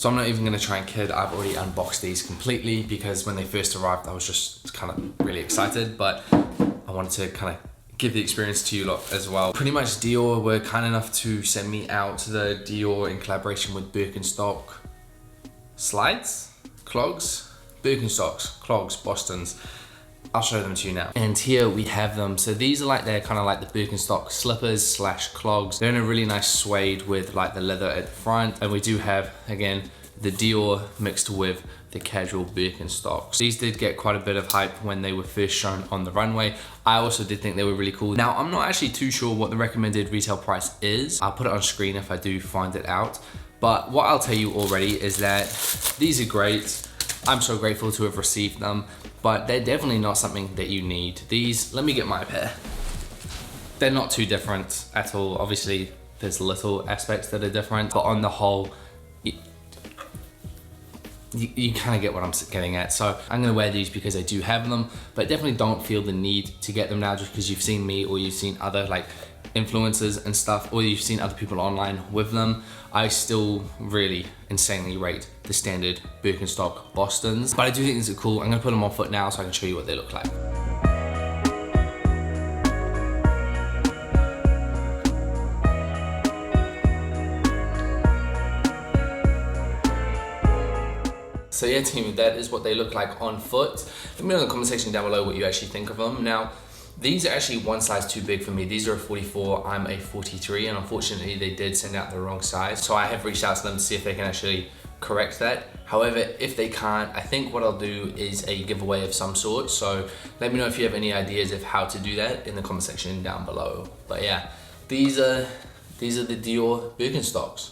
So I'm not even gonna try and kid, I've already unboxed these completely because when they first arrived, I was just kind of really excited, but I wanted to kind of give the experience to you lot as well. Pretty much Dior were kind enough to send me out the Dior in collaboration with Birkenstock slides, clogs, Birkenstocks, clogs, Bostons. I'll show them to you now. And here we have them. So these are like, they're kind of like the Birkenstock slippers slash clogs. They're in a really nice suede with like the leather at the front. And we do have, again, the Dior mixed with the casual Birkenstocks. These did get quite a bit of hype when they were first shown on the runway. I also did think they were really cool. Now, I'm not actually too sure what the recommended retail price is. I'll put it on screen if I do find it out. But what I'll tell you already is that these are great. I'm so grateful to have received them, but they're definitely not something that you need. These, let me get my pair. They're not too different at all. Obviously, there's little aspects that are different, but on the whole, you kind of get what I'm getting at. So I'm gonna wear these because I do have them, but definitely don't feel the need to get them now just because you've seen me or you've seen other like influencers and stuff, or you've seen other people online with them. I still really insanely rate the standard Birkenstock Bostons, but I do think these are cool. I'm gonna put them on foot now so I can show you what they look like. So yeah, team, that is what they look like on foot. Let me know in the comment section down below what you actually think of them. Now, these are actually one size too big for me. These are a 44, I'm a 43, and unfortunately they did send out the wrong size. So I have reached out to them to see if they can actually correct that. However, if they can't, I think what I'll do is a giveaway of some sort. So let me know if you have any ideas of how to do that in the comment section down below. But yeah, these are the Dior Birkenstocks.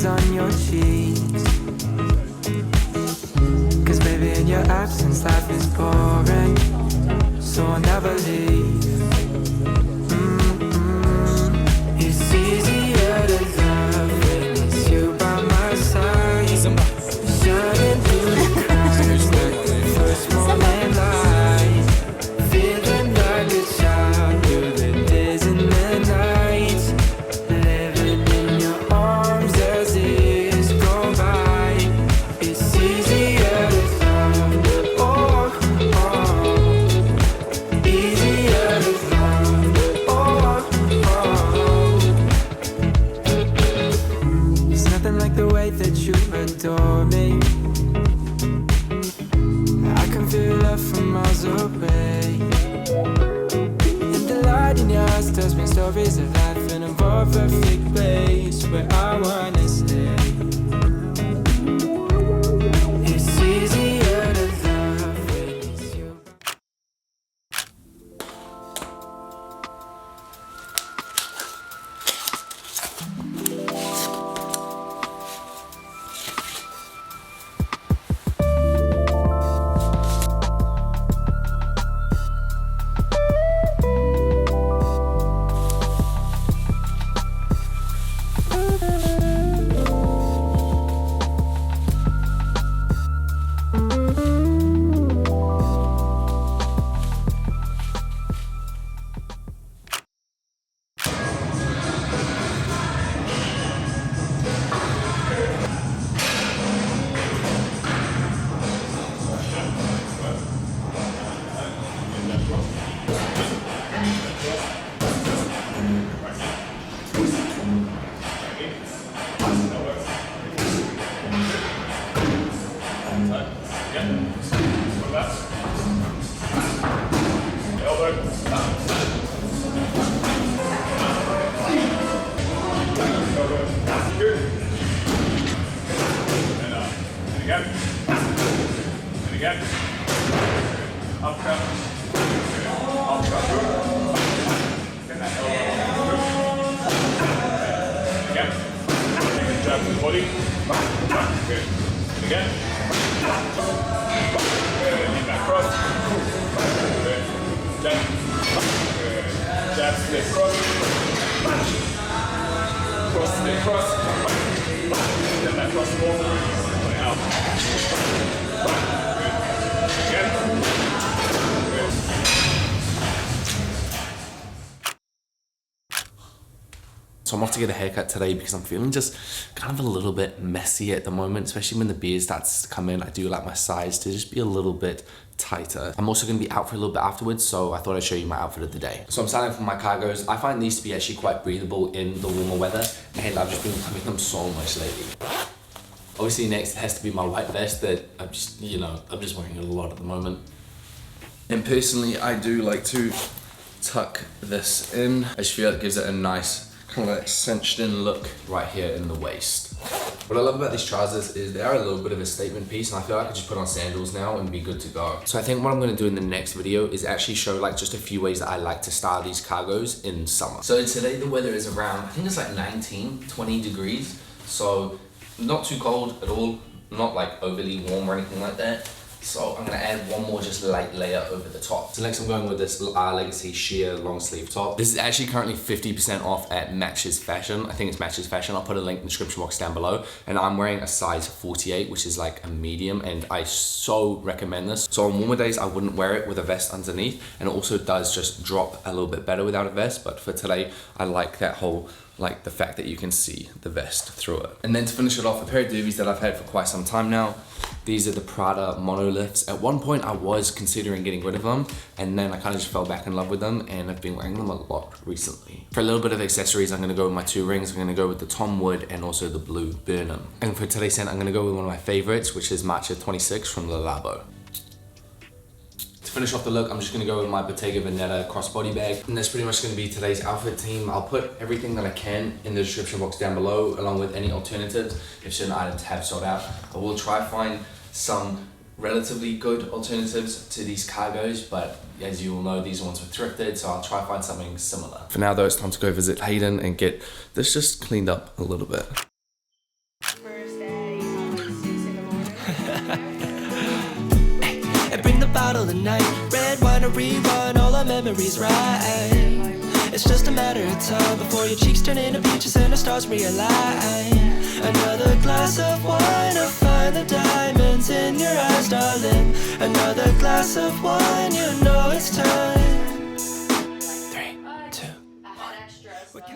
On your cheeks, 'cause baby in your absence life is boring, so I'll never leave. It's easier to love when it's you by my side, shining through the cracks like the first morning light, feeling like a child through the days and the nights, living in your arms as years go by. It's easier to love, oh, oh, easier to love, oh, oh. It's nothing like the way that you adore me. I can feel love from miles away, and the light in your eyes tells me stories of life in a more perfect place where I wanna stay. It's easier to love when it's you. Again. Up cut. Up cut. Get that elbow. Again. Good jab to the body. Good. And again. Good. Lean back cross. Good. Jab. Good. Jab, slip, cross. Cross, slip, cross. Get that cross more. Put it out. Good. Again. So I'm off to get a haircut today because I'm feeling just kind of a little bit messy at the moment, especially when the beard starts to come in. I do like my sides to just be a little bit tighter. I'm also going to be out for a little bit afterwards, so I thought I'd show you my outfit of the day. So I'm starting from my cargos. I find these to be actually quite breathable in the warmer weather, and I've just been loving them so much lately. Obviously next has to be my white vest that I'm just, you know, I'm just wearing it a lot at the moment. And personally, I do like to tuck this in. I just feel it gives it a nice kind of like cinched in look right here in the waist. What I love about these trousers is they are a little bit of a statement piece, and I feel like I could just put on sandals now and be good to go. So I think what I'm going to do in the next video is actually show like just a few ways that I like to style these cargos in summer. So today the weather is around, I think it's like 19, 20 degrees. So not too cold at all, not like overly warm or anything like that. So I'm gonna add one more just light layer over the top. So next I'm going with this Legacy CHIA long sleeve top. This is actually currently 50% off at Matches Fashion. I think it's Matches Fashion. I'll put a link in the description box down below. And I'm wearing a size 48, which is like a medium, and I so recommend this. So on warmer days, I wouldn't wear it with a vest underneath, and it also does just drop a little bit better without a vest. But for today, I like that whole, like the fact that you can see the vest through it. And then to finish it off, a pair of derbies that I've had for quite some time now. These are the Prada monoliths. At one point I was considering getting rid of them, and then I kind of just fell back in love with them, and I've been wearing them a lot recently. For a little bit of accessories, I'm gonna go with my two rings. I'm gonna go with the Tom Wood and also the blue Burnham. And for today's scent, I'm gonna go with one of my favorites, which is Matcha 26 from Le Labo. To finish off the look, I'm just gonna go with my Bottega Veneta crossbody bag. And that's pretty much gonna be today's outfit team. I'll put everything that I can in the description box down below, along with any alternatives if certain items have sold out. I will try to find some relatively good alternatives to these cargos, but as you all know, these ones were thrifted, so I'll try to find something similar. For now though, it's time to go visit Hayden and get this just cleaned up a little bit. First day, 6 in the morning. And bring the bottle tonight. Red wine to rerun all our memories right. It's just a matter of time before your cheeks turn into peaches and the stars realign. Another glass of wine to find the diamonds in your eyes, darling. Another glass of wine, you know it's time. 3, 2, 1.